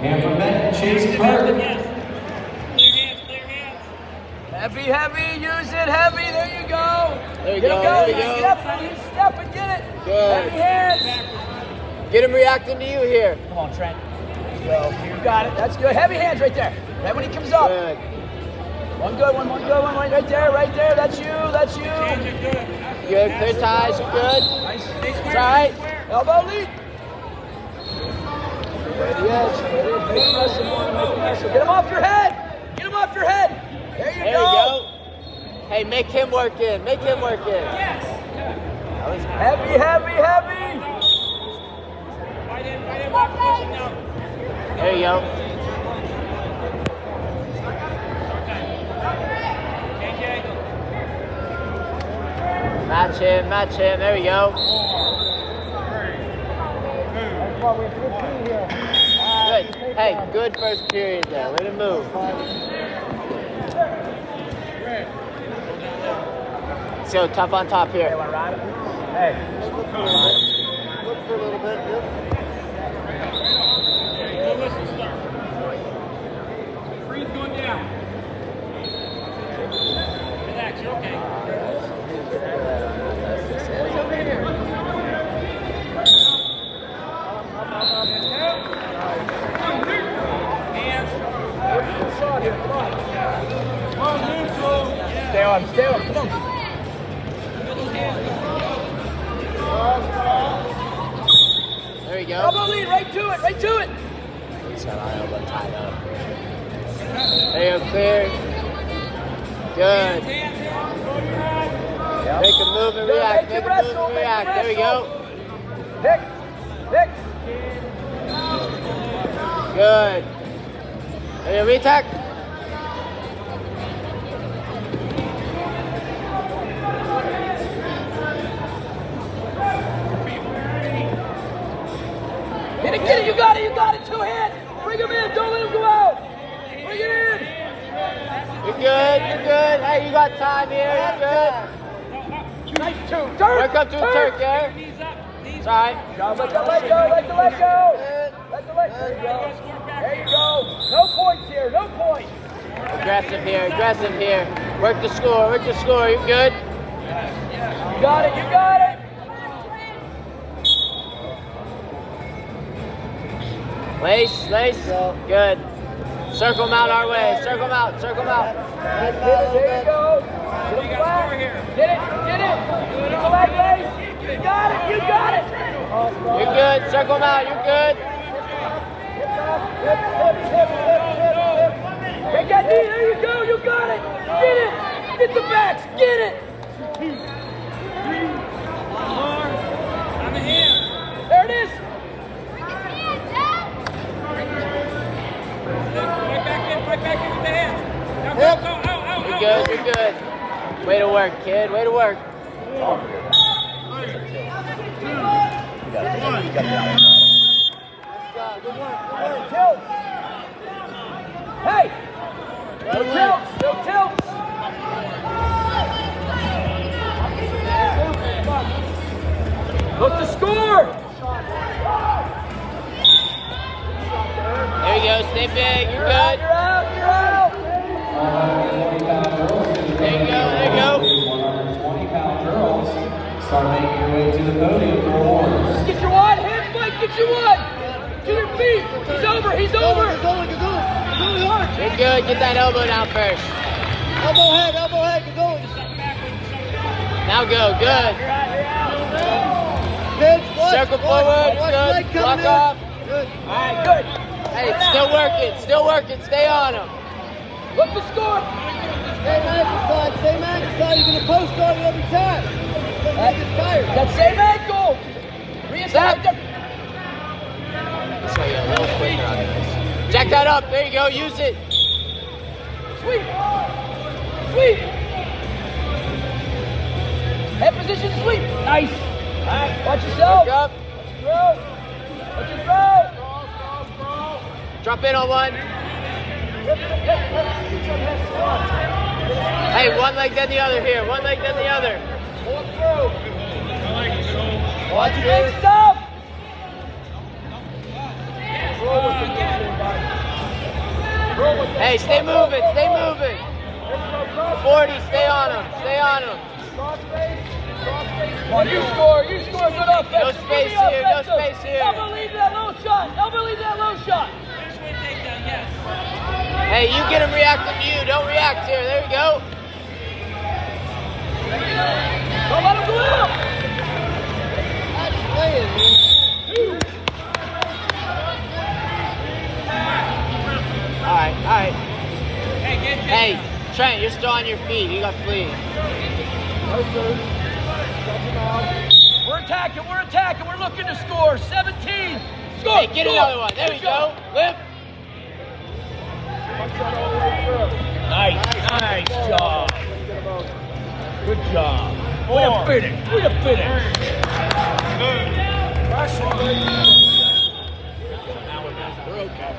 And from that, Chase Park. Heavy, heavy, use it, heavy, there you go. There you go, there you go. Step and get it. Good. Heavy hands. Get him reacting to you here. Come on, Trent. There you go. You got it, that's good. Heavy hands right there. Right when he comes up. Good. One good one, right there, that's you. Good, clear ties, you're good. Nice. It's all right. Elbow lead. Right to the edge. Make him wrestle. Get him off your head. There you go. Hey, make him work in. Yes. Heavy. There you go. Match him. There we go. Good. Hey, good first period there. Way to move. Let's go, tough on top here. Hey. Look for a little bit. Breathe going down. Relax, you're okay. Stay on, come on. There you go. Elbow lead, right to it. He's got our elbow tied up. There you go, clear. Good. Make a move and react. There we go. Pick. Good. There you go, retech. Get it, you got it, 2 hands. Bring him in, don't let him go out. Bring it in. You're good. Hey, you got time here, you're good. Nice 2. Work up to a Turk there. It's all right. Let the leg go. There you go. No points here, no points. Aggressive here. Work the score, you're good. You got it. Lace. Good. Circle them out our way. Circle them out. There you go. Get him flat. Get it. Get the leg raise. You got it. You're good. Circle them out. You're good. Hip. Take that knee. There you go. You got it. Get it. Get the backs. Get it. 2, 3, 4. On the hand. There it is. Right back in with the hands. Now go. You're good. Way to work, kid. Way to work. Tilt. Hey. Still tilt. Look to score. There you go. Stay big. You're good. You're out. 120-pound girls. There you go. 120-pound girls. Start making your way to the podium for awards. Get your one. Hand fight. Get your one. To your feet. He's over. You're good. Get that elbow down first. Elbow head. Get going. Now go. Good. Circle forward. Good. Block off. Good. All right. Good. Hey, it's still working. Stay on him. Look to score. Same ankle side. You're going to post on it every time. It's tired. That same ankle. Reattack. So yeah, a little quicker on this. Jack that up. There you go. Use it. Sweep. Head position, sweep. Nice. All right. Watch yourself. Look up. Watch your throw. Drop in on one. Hey, one leg then the other here. One leg then the other. Watch your big stuff. Hey, stay moving, stay moving. 40, stay on him, stay on him. Come on, you score good offense. No space here, no space here. Elbow lead that low shot. Elbow lead that low shot. Hey, you get him reacting to you, don't react here. There you go. Don't let him go out. That's playing, man. All right. Hey, Trent, you're still on your feet. You got fleas. We're attacking. We're looking to score. 17. Score. Hey, get another one. There we go. Lift. Nice job. Good job. Way to finish. We're okay.